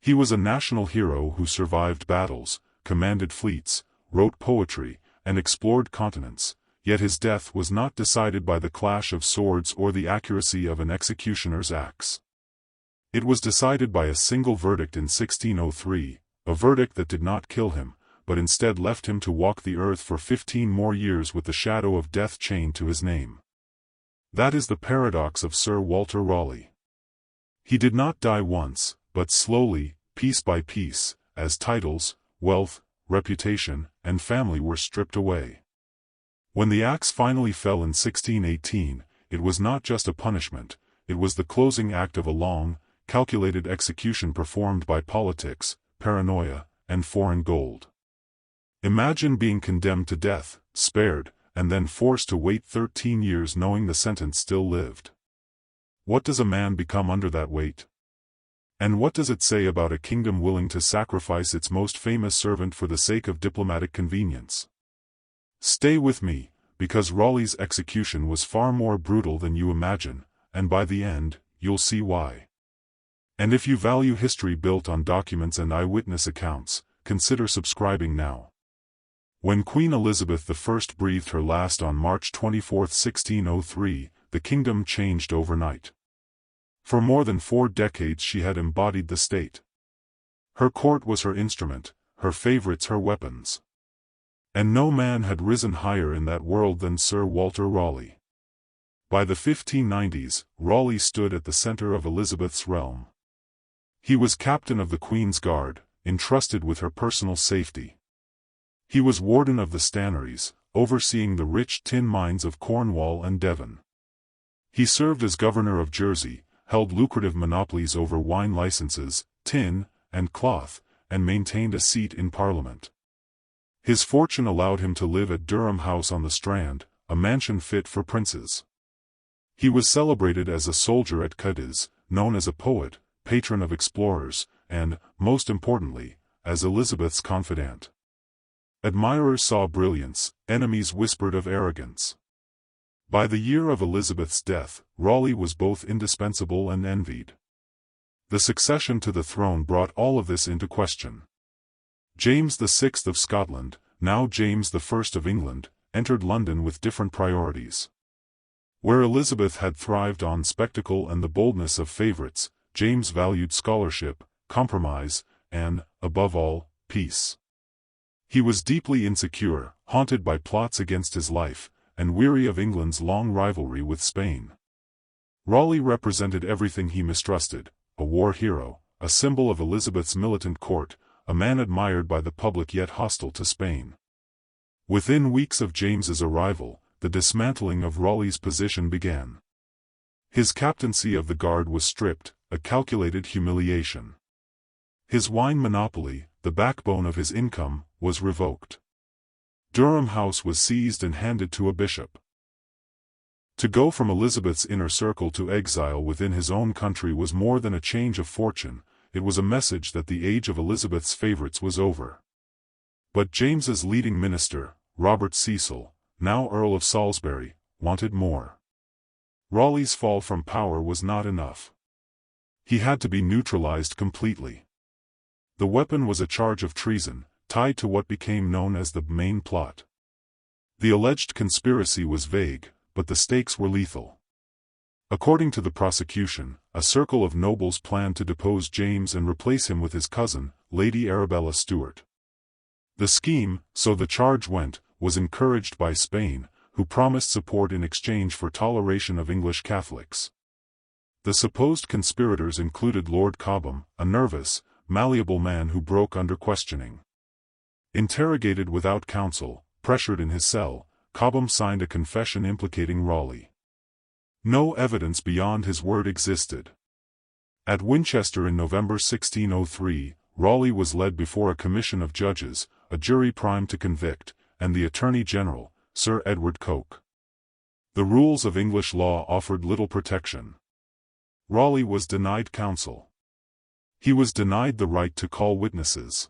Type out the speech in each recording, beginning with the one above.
He was a national hero who survived battles, commanded fleets, wrote poetry, and explored continents, yet his death was not decided by the clash of swords or the accuracy of an executioner's axe. It was decided by a single verdict in 1603, a verdict that did not kill him, but instead left him to walk the earth for 15 more years with the shadow of death chained to his name. That is the paradox of Sir Walter Raleigh. He did not die once, but slowly, piece by piece, as titles, wealth, reputation, and family were stripped away. When the axe finally fell in 1618, it was not just a punishment, it was the closing act of a long, calculated execution performed by politics, paranoia, and foreign gold. Imagine being condemned to death, spared, and then forced to wait 13 years knowing the sentence still lived. What does a man become under that weight? And what does it say about a kingdom willing to sacrifice its most famous servant for the sake of diplomatic convenience? Stay with me, because Raleigh's execution was far more brutal than you imagine, and by the end, you'll see why. And if you value history built on documents and eyewitness accounts, consider subscribing now. When Queen Elizabeth I breathed her last on March 24, 1603, the kingdom changed overnight. For more than 4 decades she had embodied the state. Her court was her instrument, her favorites her weapons. And no man had risen higher in that world than Sir Walter Raleigh. By the 1590s, Raleigh stood at the center of Elizabeth's realm. He was captain of the Queen's Guard, entrusted with her personal safety. He was warden of the stannaries, overseeing the rich tin mines of Cornwall and Devon. He served as governor of Jersey, held lucrative monopolies over wine licenses, tin, and cloth, and maintained a seat in Parliament. His fortune allowed him to live at Durham House on the Strand, a mansion fit for princes. He was celebrated as a soldier at Cadiz, known as a poet, patron of explorers, and, most importantly, as Elizabeth's confidant. Admirers saw brilliance, enemies whispered of arrogance. By the year of Elizabeth's death, Raleigh was both indispensable and envied. The succession to the throne brought all of this into question. James VI of Scotland, now James I of England, entered London with different priorities. Where Elizabeth had thrived on spectacle and the boldness of favorites, James valued scholarship, compromise, and, above all, peace. He was deeply insecure, haunted by plots against his life, and weary of England's long rivalry with Spain. Raleigh represented everything he mistrusted: a war hero, a symbol of Elizabeth's militant court, a man admired by the public yet hostile to Spain. Within weeks of James's arrival, the dismantling of Raleigh's position began. His captaincy of the Guard was stripped, a calculated humiliation. His wine monopoly, the backbone of his income, was revoked. Durham House was seized and handed to a bishop. To go from Elizabeth's inner circle to exile within his own country was more than a change of fortune, it was a message that the age of Elizabeth's favorites was over. But James's leading minister, Robert Cecil, now Earl of Salisbury, wanted more. Raleigh's fall from power was not enough. He had to be neutralized completely. The weapon was a charge of treason, tied to what became known as the main plot. The alleged conspiracy was vague, but the stakes were lethal. According to the prosecution, a circle of nobles planned to depose James and replace him with his cousin, Lady Arabella Stuart. The scheme, so the charge went, was encouraged by Spain, who promised support in exchange for toleration of English Catholics. The supposed conspirators included Lord Cobham, a nervous, malleable man who broke under questioning. Interrogated without counsel, pressured in his cell, Cobham signed a confession implicating Raleigh. No evidence beyond his word existed. At Winchester in November 1603, Raleigh was led before a commission of judges, a jury primed to convict, and the Attorney General, Sir Edward Coke. The rules of English law offered little protection. Raleigh was denied counsel. He was denied the right to call witnesses.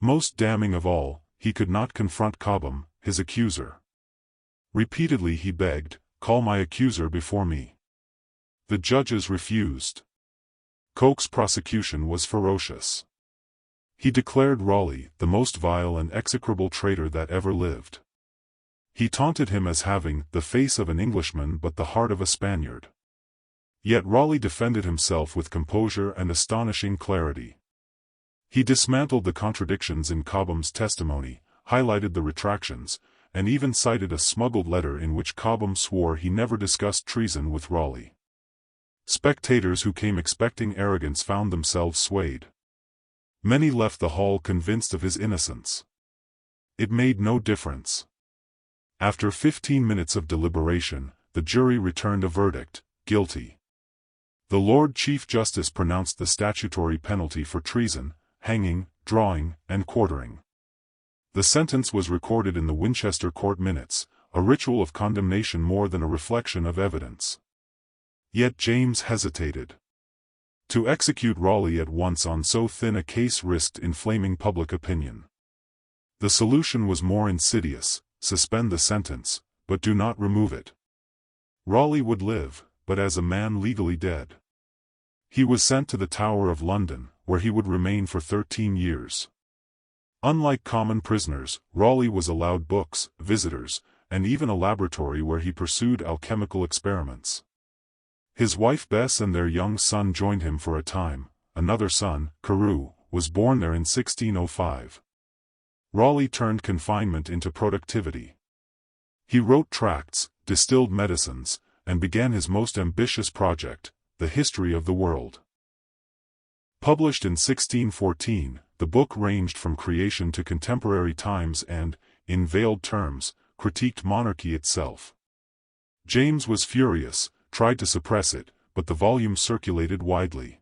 Most damning of all, he could not confront Cobham, his accuser. Repeatedly he begged, "Call my accuser before me." The judges refused. Coke's prosecution was ferocious. He declared Raleigh the most vile and execrable traitor that ever lived. He taunted him as having the face of an Englishman but the heart of a Spaniard. Yet Raleigh defended himself with composure and astonishing clarity. He dismantled the contradictions in Cobham's testimony, highlighted the retractions, and even cited a smuggled letter in which Cobham swore he never discussed treason with Raleigh. Spectators who came expecting arrogance found themselves swayed. Many left the hall convinced of his innocence. It made no difference. After 15 minutes of deliberation, the jury returned a verdict, guilty. The Lord Chief Justice pronounced the statutory penalty for treason, hanging, drawing, and quartering. The sentence was recorded in the Winchester Court Minutes, a ritual of condemnation more than a reflection of evidence. Yet James hesitated. To execute Raleigh at once on so thin a case risked inflaming public opinion. The solution was more insidious: suspend the sentence, but do not remove it. Raleigh would live, but as a man legally dead. He was sent to the Tower of London, where he would remain for 13 years. Unlike common prisoners, Raleigh was allowed books, visitors, and even a laboratory where he pursued alchemical experiments. His wife Bess and their young son joined him for a time. Another son, Carew, was born there in 1605. Raleigh turned confinement into productivity. He wrote tracts, distilled medicines, and began his most ambitious project, the history of the world. Published in 1614, the book ranged from creation to contemporary times and, in veiled terms, critiqued monarchy itself. James was furious, tried to suppress it, but the volume circulated widely.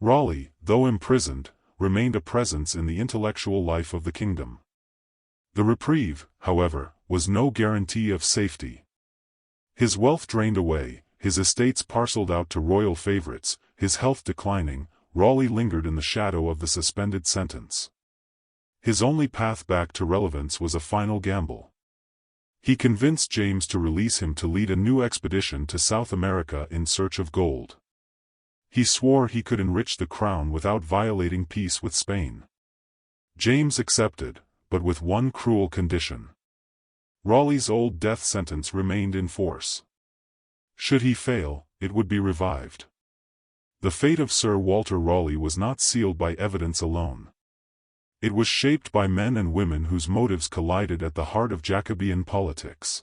Raleigh, though imprisoned, remained a presence in the intellectual life of the kingdom. The reprieve, however, was no guarantee of safety. His wealth drained away, his estates parceled out to royal favorites, his health declining, Raleigh lingered in the shadow of the suspended sentence. His only path back to relevance was a final gamble. He convinced James to release him to lead a new expedition to South America in search of gold. He swore he could enrich the crown without violating peace with Spain. James accepted, but with one cruel condition. Raleigh's old death sentence remained in force. Should he fail, it would be revived. The fate of Sir Walter Raleigh was not sealed by evidence alone. It was shaped by men and women whose motives collided at the heart of Jacobean politics.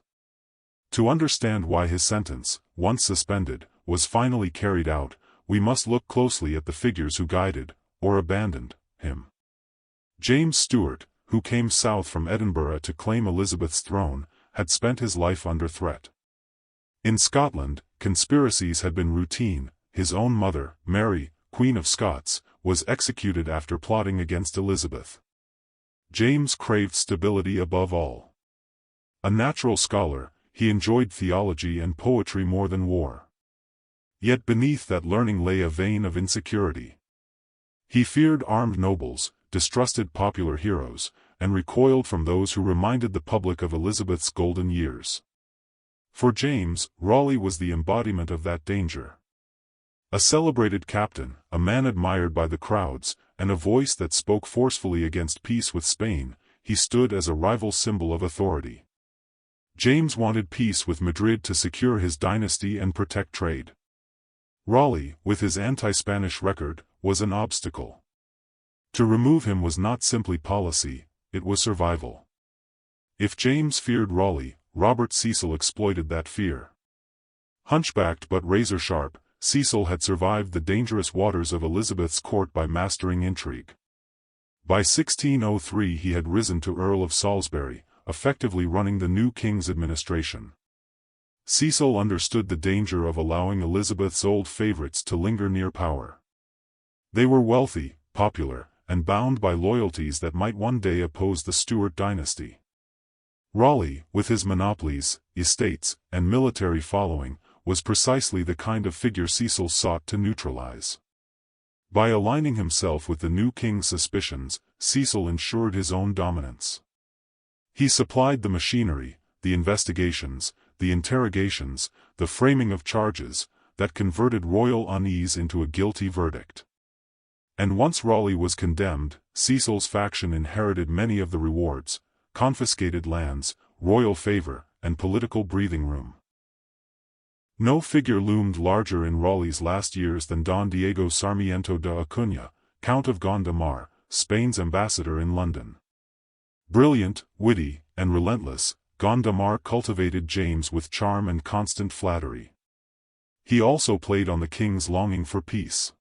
To understand why his sentence, once suspended, was finally carried out, we must look closely at the figures who guided, or abandoned, him. James Stuart, who came south from Edinburgh to claim Elizabeth's throne, had spent his life under threat. In Scotland, conspiracies had been routine. His own mother, Mary, Queen of Scots, was executed after plotting against Elizabeth. James craved stability above all. A natural scholar, he enjoyed theology and poetry more than war. Yet beneath that learning lay a vein of insecurity. He feared armed nobles, distrusted popular heroes, and recoiled from those who reminded the public of Elizabeth's golden years. For James, Raleigh was the embodiment of that danger. A celebrated captain, a man admired by the crowds, and a voice that spoke forcefully against peace with Spain, he stood as a rival symbol of authority. James wanted peace with Madrid to secure his dynasty and protect trade. Raleigh, with his anti-Spanish record, was an obstacle. To remove him was not simply policy, it was survival. If James feared Raleigh, Robert Cecil exploited that fear. Hunchbacked but razor-sharp, Cecil had survived the dangerous waters of Elizabeth's court by mastering intrigue. By 1603 he had risen to Earl of Salisbury, effectively running the new king's administration. Cecil understood the danger of allowing Elizabeth's old favorites to linger near power. They were wealthy, popular, and bound by loyalties that might one day oppose the Stuart dynasty. Raleigh, with his monopolies, estates, and military following, was precisely the kind of figure Cecil sought to neutralize. By aligning himself with the new king's suspicions, Cecil ensured his own dominance. He supplied the machinery, the investigations, the interrogations, the framing of charges, that converted royal unease into a guilty verdict. And once Raleigh was condemned, Cecil's faction inherited many of the rewards, confiscated lands, royal favor, and political breathing room. No figure loomed larger in Raleigh's last years than Don Diego Sarmiento de Acuña, Count of Gondomar, Spain's ambassador in London. Brilliant, witty, and relentless, Gondomar cultivated James with charm and constant flattery. He also played on the king's longing for peace.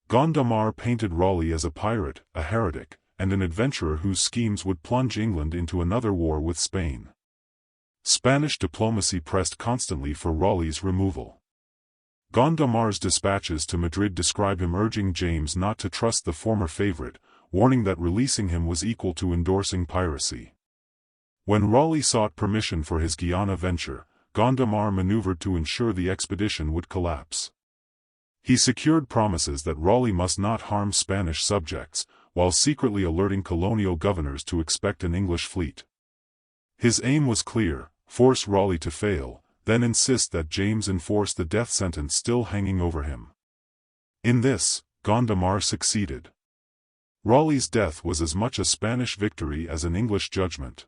Gondomar painted Raleigh as a pirate, a heretic, and an adventurer whose schemes would plunge England into another war with Spain. Spanish diplomacy pressed constantly for Raleigh's removal. Gondomar's dispatches to Madrid describe him urging James not to trust the former favorite, warning that releasing him was equal to endorsing piracy. When Raleigh sought permission for his Guiana venture, Gondomar maneuvered to ensure the expedition would collapse. He secured promises that Raleigh must not harm Spanish subjects, while secretly alerting colonial governors to expect an English fleet. His aim was clear: force Raleigh to fail, then insist that James enforce the death sentence still hanging over him. In this, Gondomar succeeded. Raleigh's death was as much a Spanish victory as an English judgment.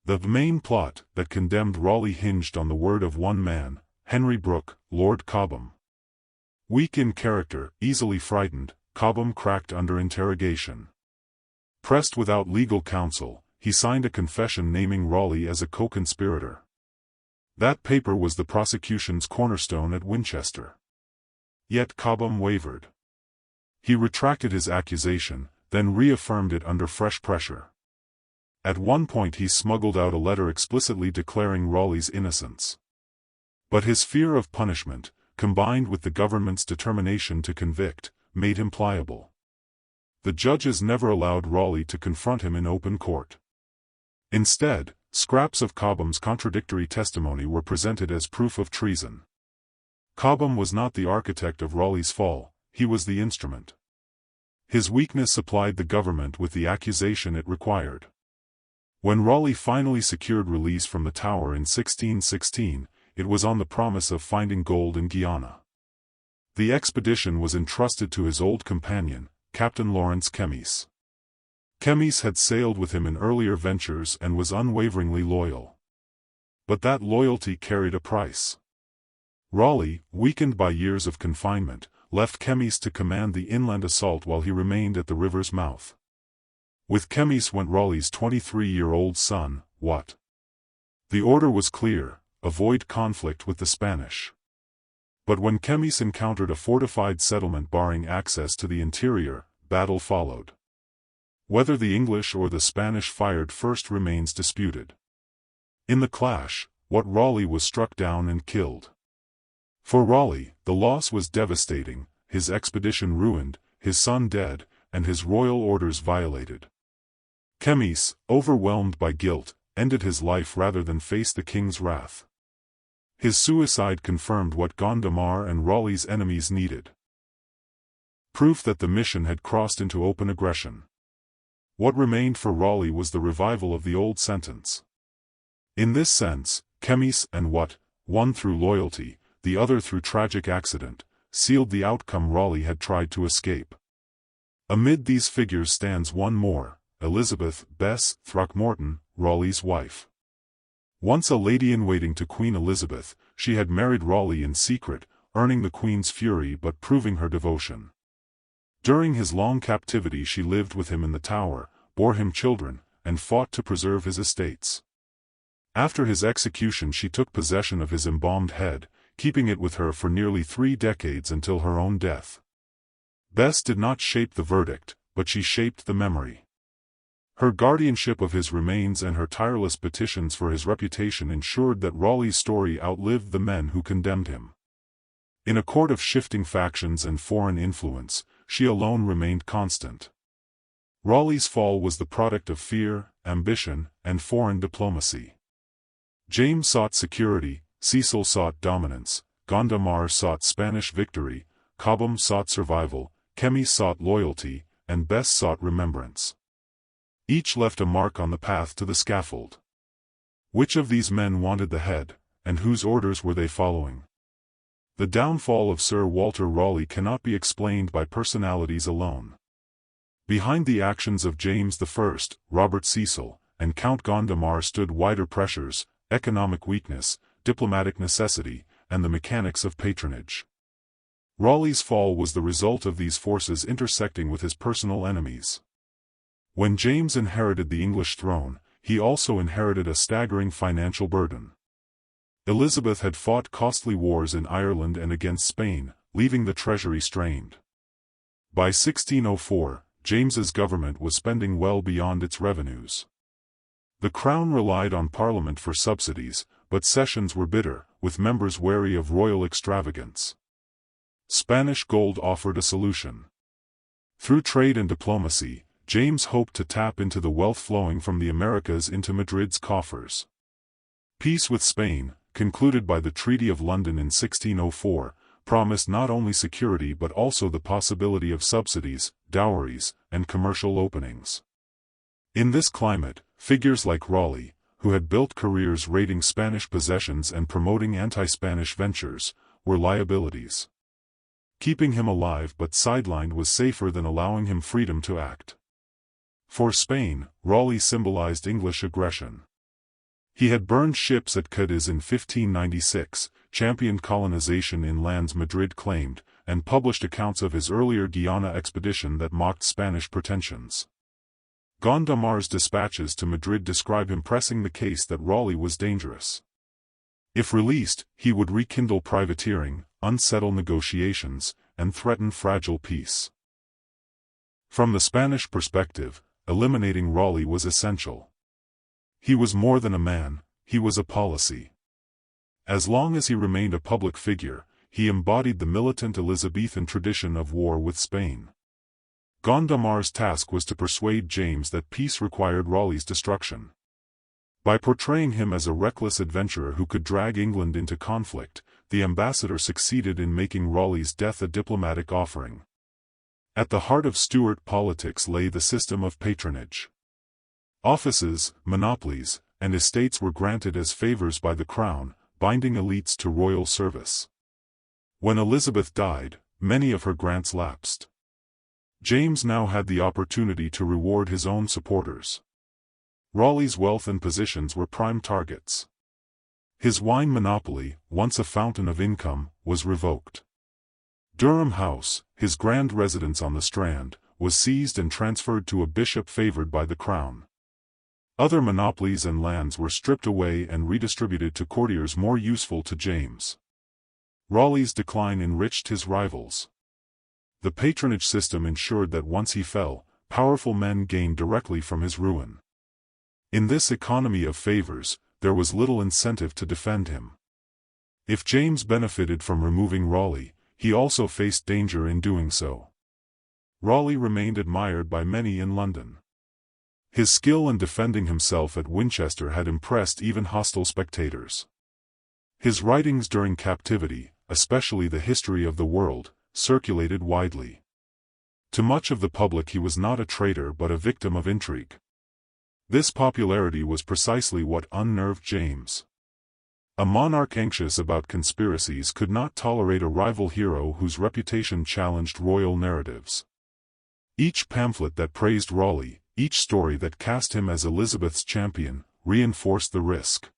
The main plot that condemned Raleigh hinged on the word of one man, Henry Brooke, Lord Cobham. Weak in character, easily frightened, Cobham cracked under interrogation. Pressed without legal counsel, he signed a confession naming Raleigh as a co-conspirator. That paper was the prosecution's cornerstone at Winchester. Yet Cobham wavered. He retracted his accusation, then reaffirmed it under fresh pressure. At one point he smuggled out a letter explicitly declaring Raleigh's innocence. But his fear of punishment, combined with the government's determination to convict, made him pliable. The judges never allowed Raleigh to confront him in open court. Instead, scraps of Cobham's contradictory testimony were presented as proof of treason. Cobham was not the architect of Raleigh's fall, he was the instrument. His weakness supplied the government with the accusation it required. When Raleigh finally secured release from the Tower in 1616, it was on the promise of finding gold in Guiana. The expedition was entrusted to his old companion, Captain Lawrence Kemys. Kemys had sailed with him in earlier ventures and was unwaveringly loyal. But that loyalty carried a price. Raleigh, weakened by years of confinement, left Kemys to command the inland assault while he remained at the river's mouth. With Kemys went Raleigh's 23-year-old son, Wat. The order was clear: avoid conflict with the Spanish. But when Kemys encountered a fortified settlement barring access to the interior, battle followed. Whether the English or the Spanish fired first remains disputed. In the clash, Wat Raleigh was struck down and killed. For Raleigh, the loss was devastating: his expedition ruined, his son dead, and his royal orders violated. Kemys, overwhelmed by guilt, ended his life rather than face the king's wrath. His suicide confirmed what Gondomar and Raleigh's enemies needed: proof that the mission had crossed into open aggression. What remained for Raleigh was the revival of the old sentence. In this sense, Kemys and Wat, one through loyalty, the other through tragic accident, sealed the outcome Raleigh had tried to escape. Amid these figures stands one more: Elizabeth Bess Throckmorton, Raleigh's wife. Once a lady-in-waiting to Queen Elizabeth, she had married Raleigh in secret, earning the Queen's fury but proving her devotion. During his long captivity she lived with him in the Tower, bore him children, and fought to preserve his estates. After his execution she took possession of his embalmed head, keeping it with her for nearly 3 decades until her own death. Bess did not shape the verdict, but she shaped the memory. Her guardianship of his remains and her tireless petitions for his reputation ensured that Raleigh's story outlived the men who condemned him. In a court of shifting factions and foreign influence, she alone remained constant. Raleigh's fall was the product of fear, ambition, and foreign diplomacy. James sought security, Cecil sought dominance, Gondomar sought Spanish victory, Cobham sought survival, Kemys sought loyalty, and Bess sought remembrance. Each left a mark on the path to the scaffold. Which of these men wanted the head, and whose orders were they following? The downfall of Sir Walter Raleigh cannot be explained by personalities alone. Behind the actions of James I, Robert Cecil, and Count Gondomar stood wider pressures, economic weakness, diplomatic necessity, and the mechanics of patronage. Raleigh's fall was the result of these forces intersecting with his personal enemies. When James inherited the English throne, he also inherited a staggering financial burden. Elizabeth had fought costly wars in Ireland and against Spain, leaving the treasury strained. By 1604, James's government was spending well beyond its revenues. The Crown relied on Parliament for subsidies, but sessions were bitter, with members wary of royal extravagance. Spanish gold offered a solution. Through trade and diplomacy, James hoped to tap into the wealth flowing from the Americas into Madrid's coffers. Peace with Spain, concluded by the Treaty of London in 1604, promised not only security but also the possibility of subsidies, dowries, and commercial openings. In this climate, figures like Raleigh, who had built careers raiding Spanish possessions and promoting anti-Spanish ventures, were liabilities. Keeping him alive but sidelined was safer than allowing him freedom to act. For Spain, Raleigh symbolized English aggression. He had burned ships at Cadiz in 1596, championed colonization in lands Madrid claimed, and published accounts of his earlier Guiana expedition that mocked Spanish pretensions. Gondomar's dispatches to Madrid describe him pressing the case that Raleigh was dangerous. If released, he would rekindle privateering, unsettle negotiations, and threaten fragile peace. From the Spanish perspective, eliminating Raleigh was essential. He was more than a man, he was a policy. As long as he remained a public figure, he embodied the militant Elizabethan tradition of war with Spain. Gondomar's task was to persuade James that peace required Raleigh's destruction. By portraying him as a reckless adventurer who could drag England into conflict, the ambassador succeeded in making Raleigh's death a diplomatic offering. At the heart of Stuart politics lay the system of patronage. Offices, monopolies, and estates were granted as favors by the Crown, binding elites to royal service. When Elizabeth died, many of her grants lapsed. James now had the opportunity to reward his own supporters. Raleigh's wealth and positions were prime targets. His wine monopoly, once a fountain of income, was revoked. Durham House, his grand residence on the Strand, was seized and transferred to a bishop favored by the Crown. Other monopolies and lands were stripped away and redistributed to courtiers more useful to James. Raleigh's decline enriched his rivals. The patronage system ensured that once he fell, powerful men gained directly from his ruin. In this economy of favors, there was little incentive to defend him. If James benefited from removing Raleigh, he also faced danger in doing so. Raleigh remained admired by many in London. His skill in defending himself at Winchester had impressed even hostile spectators. His writings during captivity, especially the History of the World, circulated widely. To much of the public he was not a traitor but a victim of intrigue. This popularity was precisely what unnerved James. A monarch anxious about conspiracies could not tolerate a rival hero whose reputation challenged royal narratives. Each pamphlet that praised Raleigh, each story that cast him as Elizabeth's champion, reinforced the risk.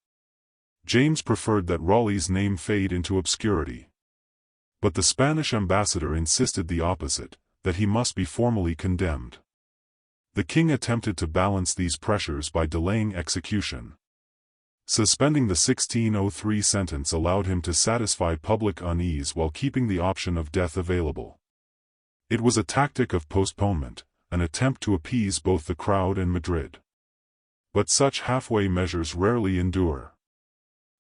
James preferred that Raleigh's name fade into obscurity. But the Spanish ambassador insisted the opposite, that he must be formally condemned. The king attempted to balance these pressures by delaying execution. Suspending the 1603 sentence allowed him to satisfy public unease while keeping the option of death available. It was a tactic of postponement, an attempt to appease both the crowd and Madrid. But such halfway measures rarely endure.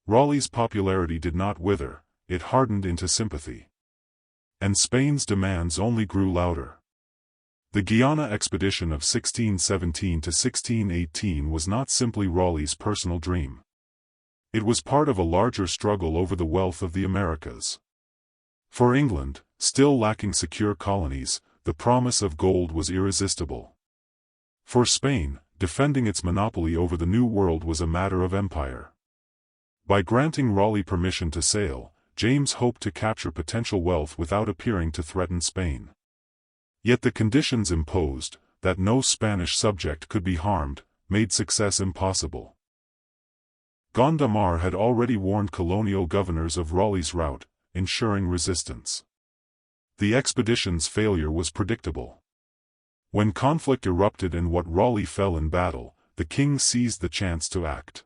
Raleigh's popularity did not wither, it hardened into sympathy. And Spain's demands only grew louder. The Guiana expedition of 1617 to 1618 was not simply Raleigh's personal dream. It was part of a larger struggle over the wealth of the Americas. For England, still lacking secure colonies, the promise of gold was irresistible. For Spain, defending its monopoly over the New World was a matter of empire. By granting Raleigh permission to sail, James hoped to capture potential wealth without appearing to threaten Spain. Yet the conditions imposed, that no Spanish subject could be harmed, made success impossible. Gondomar had already warned colonial governors of Raleigh's route, ensuring resistance. The expedition's failure was predictable. When conflict erupted and what Raleigh fell in battle, the king seized the chance to act.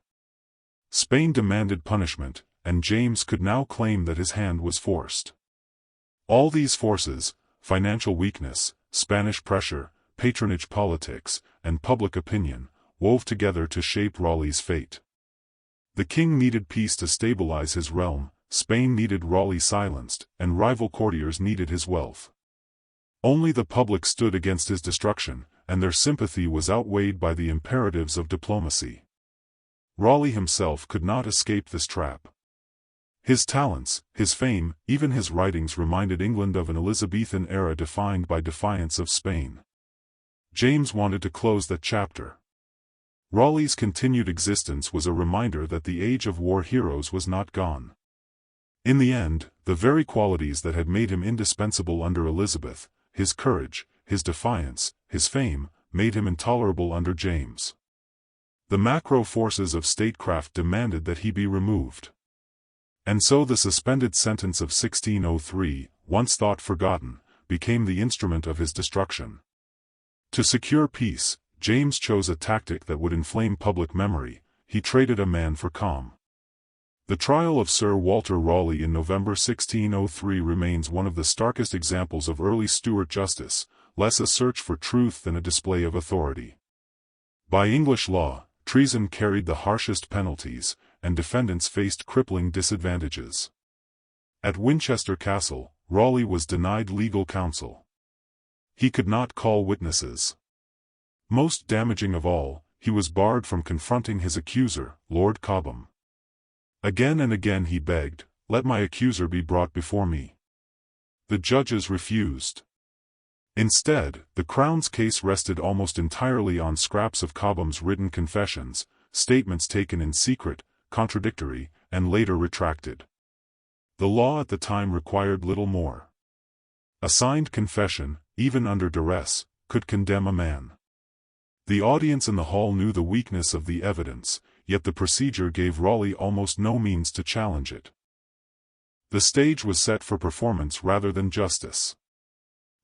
Spain demanded punishment, and James could now claim that his hand was forced. All these forces, financial weakness, Spanish pressure, patronage politics, and public opinion, wove together to shape Raleigh's fate. The king needed peace to stabilize his realm, Spain needed Raleigh silenced, and rival courtiers needed his wealth. Only the public stood against his destruction, and their sympathy was outweighed by the imperatives of diplomacy. Raleigh himself could not escape this trap. His talents, his fame, even his writings reminded England of an Elizabethan era defined by defiance of Spain. James wanted to close that chapter. Raleigh's continued existence was a reminder that the age of war heroes was not gone. In the end, the very qualities that had made him indispensable under Elizabeth, his courage, his defiance, his fame, made him intolerable under James. The macro forces of statecraft demanded that he be removed. And so the suspended sentence of 1603, once thought forgotten, became the instrument of his destruction. To secure peace, James chose a tactic that would inflame public memory. He traded a man for calm. The trial of Sir Walter Raleigh in November 1603 remains one of the starkest examples of early Stuart justice, less a search for truth than a display of authority. By English law, treason carried the harshest penalties, and defendants faced crippling disadvantages. At Winchester Castle, Raleigh was denied legal counsel. He could not call witnesses. Most damaging of all, he was barred from confronting his accuser, Lord Cobham. Again and again he begged, "Let my accuser be brought before me." The judges refused. Instead, the Crown's case rested almost entirely on scraps of Cobham's written confessions, statements taken in secret, contradictory, and later retracted. The law at the time required little more. A signed confession, even under duress, could condemn a man. The audience in the hall knew the weakness of the evidence, yet the procedure gave Raleigh almost no means to challenge it. The stage was set for performance rather than justice.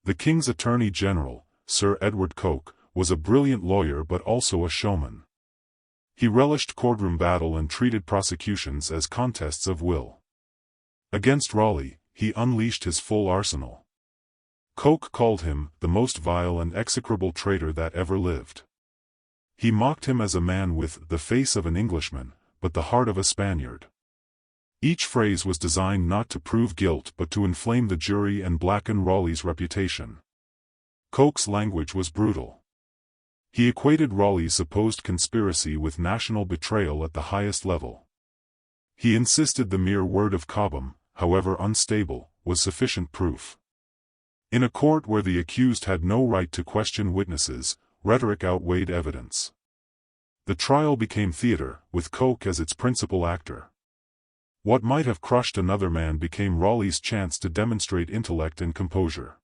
The King's Attorney General, Sir Edward Coke, was a brilliant lawyer but also a showman. He relished courtroom battle and treated prosecutions as contests of will. Against Raleigh, he unleashed his full arsenal. Coke called him the most vile and execrable traitor that ever lived. He mocked him as a man with the face of an Englishman, but the heart of a Spaniard. Each phrase was designed not to prove guilt but to inflame the jury and blacken Raleigh's reputation. Coke's language was brutal. He equated Raleigh's supposed conspiracy with national betrayal at the highest level. He insisted the mere word of Cobham, however unstable, was sufficient proof. In a court where the accused had no right to question witnesses, rhetoric outweighed evidence. The trial became theater, with Coke as its principal actor. What might have crushed another man became Raleigh's chance to demonstrate intellect and composure.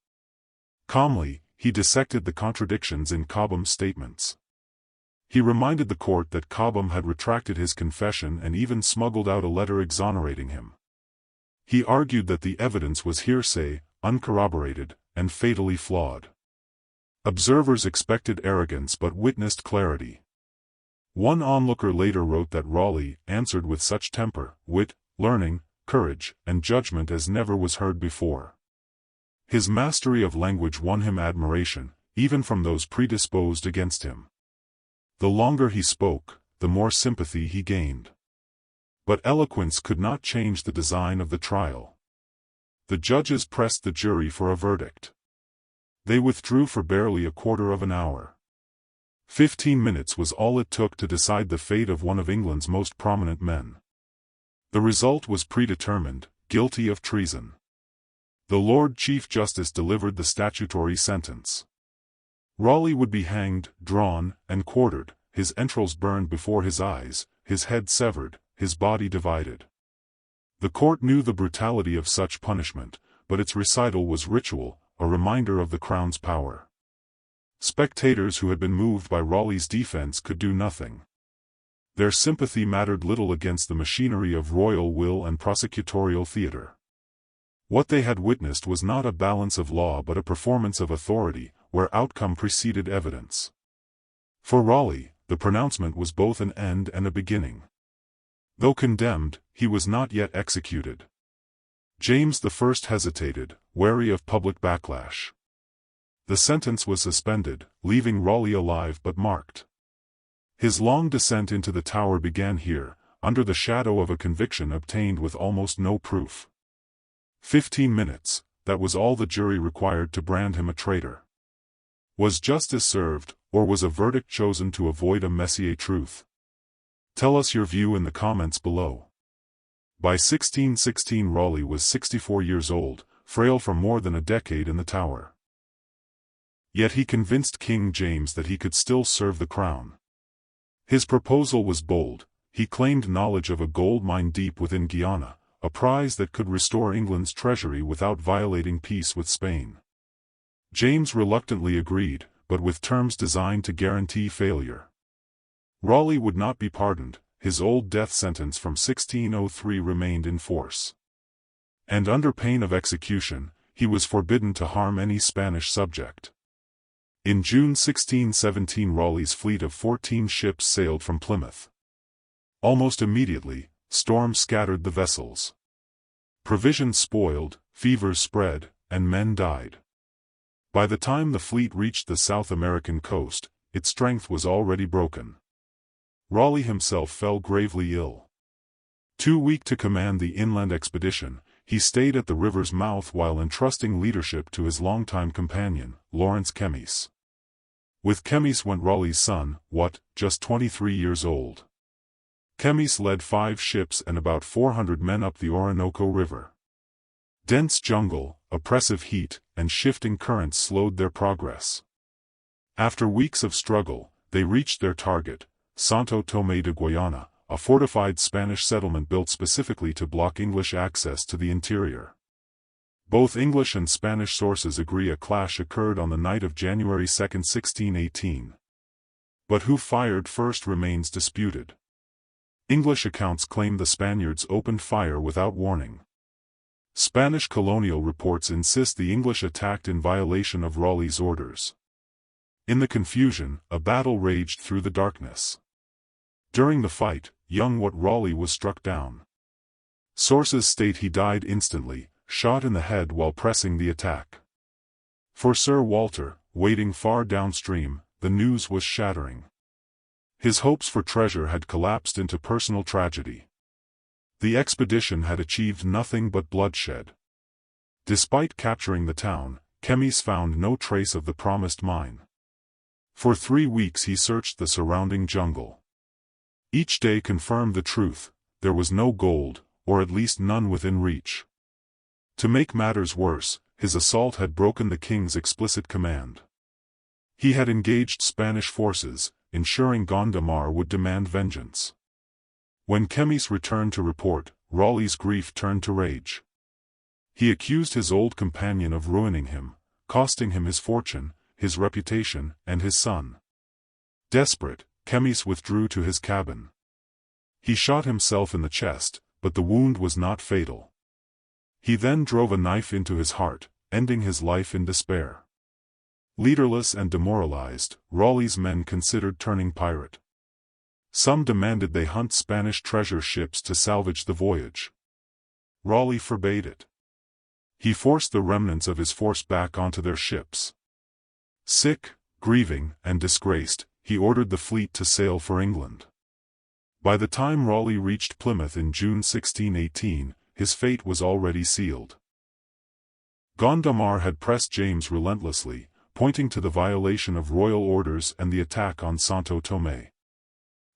Calmly, he dissected the contradictions in Cobham's statements. He reminded the court that Cobham had retracted his confession and even smuggled out a letter exonerating him. He argued that the evidence was hearsay, uncorroborated, and fatally flawed. Observers expected arrogance but witnessed clarity. One onlooker later wrote that Raleigh answered with such temper, wit, learning, courage, and judgment as never was heard before. His mastery of language won him admiration, even from those predisposed against him. The longer he spoke, the more sympathy he gained. But eloquence could not change the design of the trial. The judges pressed the jury for a verdict. They withdrew for barely a quarter of an hour. 15 minutes was all it took to decide the fate of one of England's most prominent men. The result was predetermined: guilty of treason. The Lord Chief Justice delivered the statutory sentence. Raleigh would be hanged, drawn, and quartered, his entrails burned before his eyes, his head severed, his body divided. The court knew the brutality of such punishment, but its recital was ritual, a reminder of the crown's power. Spectators who had been moved by Raleigh's defense could do nothing. Their sympathy mattered little against the machinery of royal will and prosecutorial theatre. What they had witnessed was not a balance of law but a performance of authority, where outcome preceded evidence. For Raleigh, the pronouncement was both an end and a beginning. Though condemned, he was not yet executed. James I hesitated, wary of public backlash. The sentence was suspended, leaving Raleigh alive but marked. His long descent into the Tower began here, under the shadow of a conviction obtained with almost no proof. 15 minutes, that was all the jury required to brand him a traitor. Was justice served, or was a verdict chosen to avoid a Messier truth? Tell us your view in the comments below. By 1616 Raleigh was 64 years old, frail for more than a decade in the Tower. Yet he convinced King James that he could still serve the crown. His proposal was bold. He claimed knowledge of a gold mine deep within Guyana, a prize that could restore England's treasury without violating peace with Spain. James reluctantly agreed, but with terms designed to guarantee failure. Raleigh would not be pardoned. His old death sentence from 1603 remained in force. And under pain of execution, he was forbidden to harm any Spanish subject. In June 1617 Raleigh's fleet of 14 ships sailed from Plymouth. Almost immediately, storms scattered the vessels. Provisions spoiled, fevers spread, and men died. By the time the fleet reached the South American coast, its strength was already broken. Raleigh himself fell gravely ill. Too weak to command the inland expedition, he stayed at the river's mouth while entrusting leadership to his longtime companion, Lawrence Kemys. With Kemys went Raleigh's son, just 23 years old. Kemys led 5 ships and about 400 men up the Orinoco River. Dense jungle, oppressive heat, and shifting currents slowed their progress. After weeks of struggle, they reached their target, Santo Tomé de Guayana, a fortified Spanish settlement built specifically to block English access to the interior. Both English and Spanish sources agree a clash occurred on the night of January 2, 1618. But who fired first remains disputed. English accounts claim the Spaniards opened fire without warning. Spanish colonial reports insist the English attacked in violation of Raleigh's orders. In the confusion, a battle raged through the darkness. During the fight, young Raleigh was struck down. Sources state he died instantly, shot in the head while pressing the attack. For Sir Walter, waiting far downstream, the news was shattering. His hopes for treasure had collapsed into personal tragedy. The expedition had achieved nothing but bloodshed. Despite capturing the town, Kemys found no trace of the promised mine. For 3 weeks he searched the surrounding jungle. Each day confirmed the truth: there was no gold, or at least none within reach. To make matters worse, his assault had broken the king's explicit command. He had engaged Spanish forces, ensuring Gondomar would demand vengeance. When Kemys returned to report, Raleigh's grief turned to rage. He accused his old companion of ruining him, costing him his fortune, his reputation, and his son. Desperate, Kemys withdrew to his cabin. He shot himself in the chest, but the wound was not fatal. He then drove a knife into his heart, ending his life in despair. Leaderless and demoralized, Raleigh's men considered turning pirate. Some demanded they hunt Spanish treasure ships to salvage the voyage. Raleigh forbade it. He forced the remnants of his force back onto their ships. Sick, grieving, and disgraced, he ordered the fleet to sail for England. By the time Raleigh reached Plymouth in June 1618, his fate was already sealed. Gondomar had pressed James relentlessly, pointing to the violation of royal orders and the attack on Santo Tomé.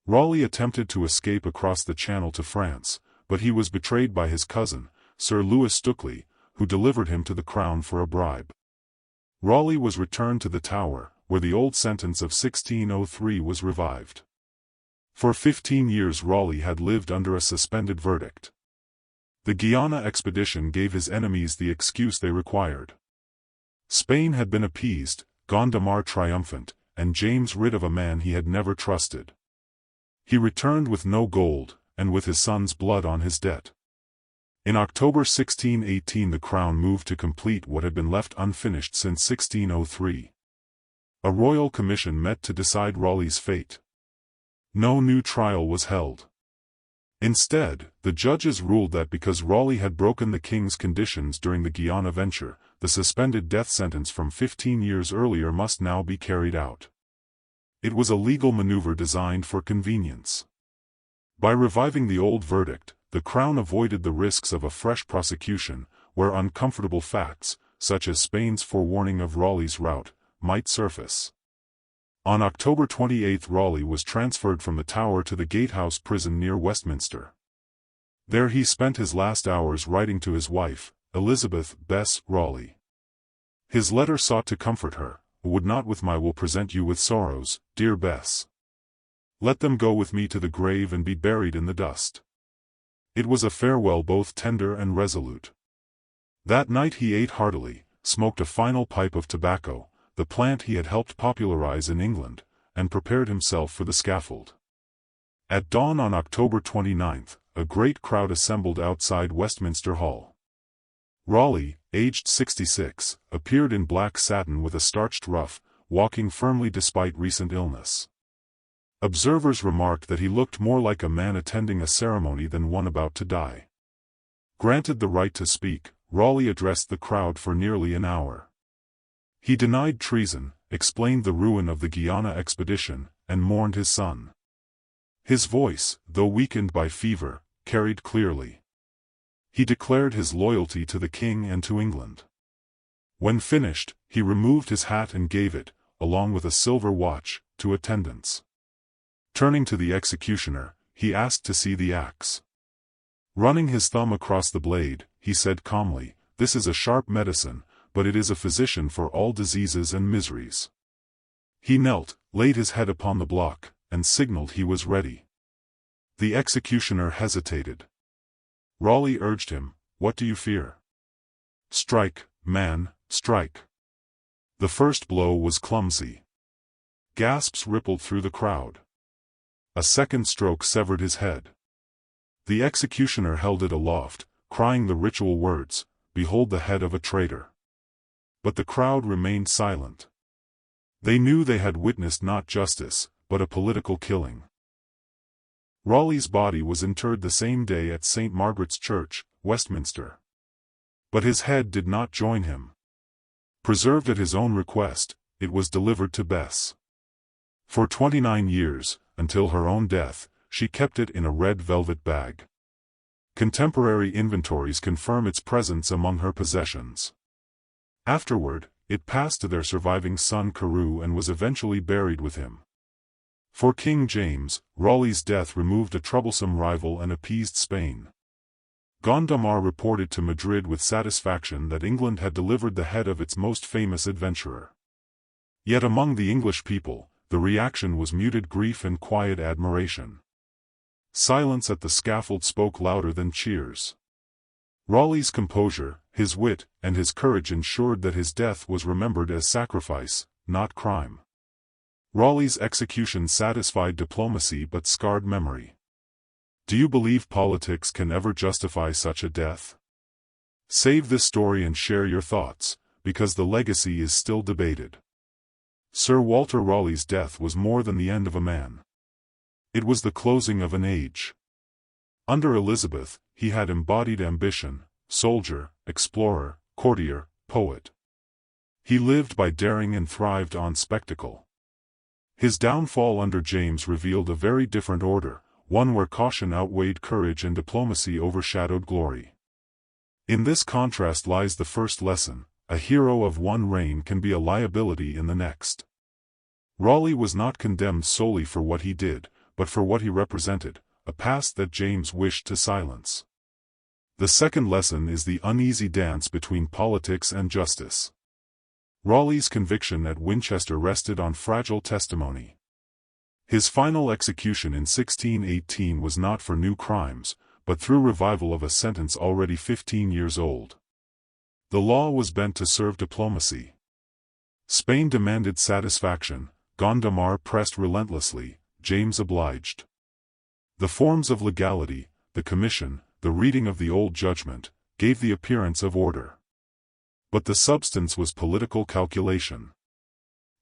Raleigh attempted to escape across the Channel to France, but he was betrayed by his cousin, Sir Louis Stukely, who delivered him to the crown for a bribe. Raleigh was returned to the Tower, where the old sentence of 1603 was revived. For 15 years Raleigh had lived under a suspended verdict. The Guiana expedition gave his enemies the excuse they required. Spain had been appeased, Gondomar triumphant, and James rid of a man he had never trusted. He returned with no gold, and with his son's blood on his debt. In October 1618 the crown moved to complete what had been left unfinished since 1603. A royal commission met to decide Raleigh's fate. No new trial was held. Instead, the judges ruled that because Raleigh had broken the king's conditions during the Guiana venture, the suspended death sentence from 15 years earlier must now be carried out. It was a legal maneuver designed for convenience. By reviving the old verdict, the Crown avoided the risks of a fresh prosecution, where uncomfortable facts, such as Spain's forewarning of Raleigh's route, might surface. On October 28 Raleigh was transferred from the Tower to the Gatehouse prison near Westminster. There he spent his last hours writing to his wife, Elizabeth Bess Raleigh. His letter sought to comfort her, "Would not with my will present you with sorrows, dear Bess. Let them go with me to the grave and be buried in the dust." It was a farewell both tender and resolute. That night he ate heartily, smoked a final pipe of tobacco, the plant he had helped popularize in England, and prepared himself for the scaffold. At dawn on October 29, a great crowd assembled outside Westminster Hall. Raleigh, aged 66, appeared in black satin with a starched ruff, walking firmly despite recent illness. Observers remarked that he looked more like a man attending a ceremony than one about to die. Granted the right to speak, Raleigh addressed the crowd for nearly an hour. He denied treason, explained the ruin of the Guiana expedition, and mourned his son. His voice, though weakened by fever, carried clearly. He declared his loyalty to the king and to England. When finished, he removed his hat and gave it, along with a silver watch, to attendants. Turning to the executioner, he asked to see the axe. Running his thumb across the blade, he said calmly, "This is a sharp medicine, but it is a physician for all diseases and miseries." He knelt, laid his head upon the block, and signaled he was ready. The executioner hesitated. Raleigh urged him, "What do you fear? Strike, man, strike." The first blow was clumsy. Gasps rippled through the crowd. A second stroke severed his head. The executioner held it aloft, crying the ritual words, "Behold the head of a traitor." But the crowd remained silent. They knew they had witnessed not justice, but a political killing. Raleigh's body was interred the same day at St. Margaret's Church, Westminster. But his head did not join him. Preserved at his own request, it was delivered to Bess. For 29 years, until her own death, she kept it in a red velvet bag. Contemporary inventories confirm its presence among her possessions. Afterward, it passed to their surviving son Carew and was eventually buried with him. For King James, Raleigh's death removed a troublesome rival and appeased Spain. Gondomar reported to Madrid with satisfaction that England had delivered the head of its most famous adventurer. Yet among the English people, the reaction was muted grief and quiet admiration. Silence at the scaffold spoke louder than cheers. Raleigh's composure, his wit, and his courage ensured that his death was remembered as sacrifice, not crime. Raleigh's execution satisfied diplomacy but scarred memory. Do you believe politics can ever justify such a death? Save this story and share your thoughts, because the legacy is still debated. Sir Walter Raleigh's death was more than the end of a man. It was the closing of an age. Under Elizabeth, he had embodied ambition, soldier, explorer, courtier, poet. He lived by daring and thrived on spectacle. His downfall under James revealed a very different order, one where caution outweighed courage and diplomacy overshadowed glory. In this contrast lies the first lesson: a hero of one reign can be a liability in the next. Raleigh was not condemned solely for what he did, but for what he represented, a past that James wished to silence. The second lesson is the uneasy dance between politics and justice. Raleigh's conviction at Winchester rested on fragile testimony. His final execution in 1618 was not for new crimes, but through revival of a sentence already 15 years old. The law was bent to serve diplomacy. Spain demanded satisfaction, Gondomar pressed relentlessly, James obliged. The forms of legality, the commission, the reading of the old judgment, gave the appearance of order. But the substance was political calculation.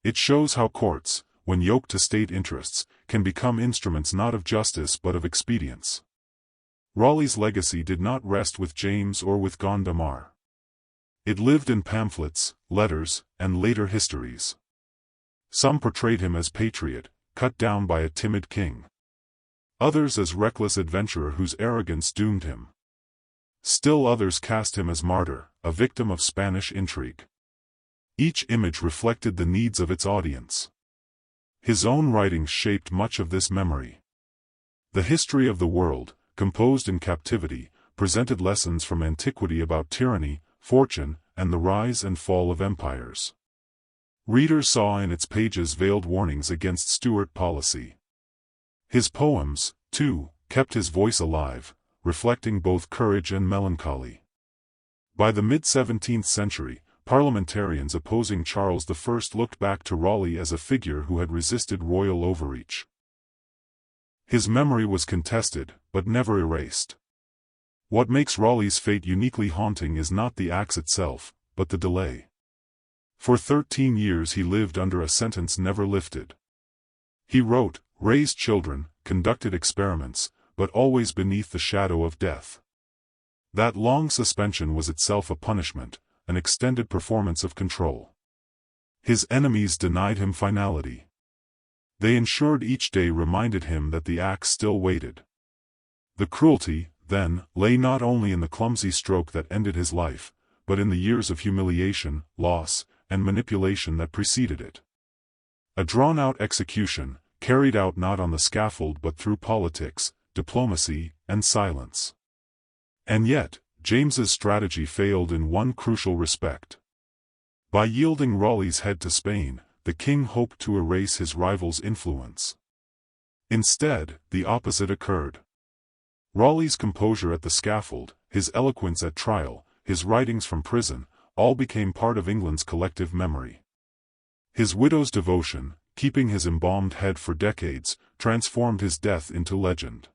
It shows how courts, when yoked to state interests, can become instruments not of justice but of expedience. Raleigh's legacy did not rest with James or with Gondomar. It lived in pamphlets, letters, and later histories. Some portrayed him as patriot, cut down by a timid king. Others as reckless adventurer whose arrogance doomed him. Still others cast him as martyr, a victim of Spanish intrigue. Each image reflected the needs of its audience. His own writings shaped much of this memory. The History of the World, composed in captivity, presented lessons from antiquity about tyranny, fortune, and the rise and fall of empires. Readers saw in its pages veiled warnings against Stuart policy. His poems, too, kept his voice alive, reflecting both courage and melancholy. By the mid-17th century, parliamentarians opposing Charles I looked back to Raleigh as a figure who had resisted royal overreach. His memory was contested, but never erased. What makes Raleigh's fate uniquely haunting is not the axe itself, but the delay. For 13 years he lived under a sentence never lifted. He wrote, raised children, conducted experiments, but always beneath the shadow of death. That long suspension was itself a punishment, an extended performance of control. His enemies denied him finality. They ensured each day reminded him that the axe still waited. The cruelty, then, lay not only in the clumsy stroke that ended his life, but in the years of humiliation, loss, and manipulation that preceded it. A drawn-out execution, carried out not on the scaffold but through politics, diplomacy, and silence. And yet, James's strategy failed in one crucial respect. By yielding Raleigh's head to Spain, the king hoped to erase his rival's influence. Instead, the opposite occurred. Raleigh's composure at the scaffold, his eloquence at trial, his writings from prison, all became part of England's collective memory. His widow's devotion, keeping his embalmed head for decades, transformed his death into legend.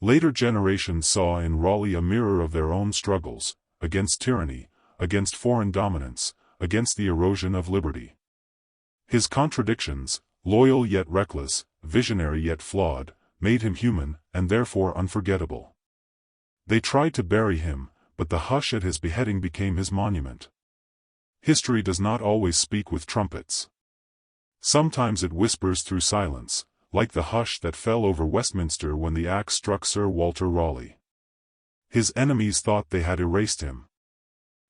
Later generations saw in Raleigh a mirror of their own struggles, against tyranny, against foreign dominance, against the erosion of liberty. His contradictions, loyal yet reckless, visionary yet flawed, made him human, and therefore unforgettable. They tried to bury him, but the hush at his beheading became his monument. History does not always speak with trumpets. Sometimes it whispers through silence, like the hush that fell over Westminster when the axe struck Sir Walter Raleigh. His enemies thought they had erased him.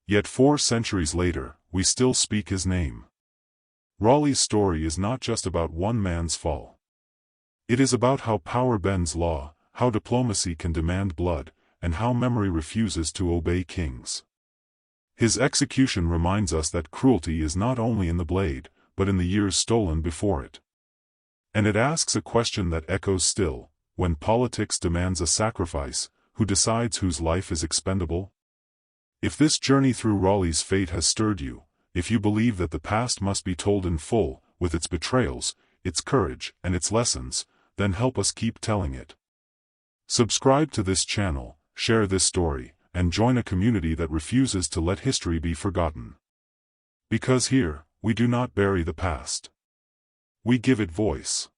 Yet 4 centuries later, we still speak his name. Raleigh's story is not just about one man's fall. It is about how power bends law, how diplomacy can demand blood, and how memory refuses to obey kings. His execution reminds us that cruelty is not only in the blade, but in the years stolen before it. And it asks a question that echoes still: when politics demands a sacrifice, who decides whose life is expendable? If this journey through Raleigh's fate has stirred you, if you believe that the past must be told in full, with its betrayals, its courage, and its lessons, then help us keep telling it. Subscribe to this channel, share this story, and join a community that refuses to let history be forgotten. Because here, we do not bury the past. We give it voice.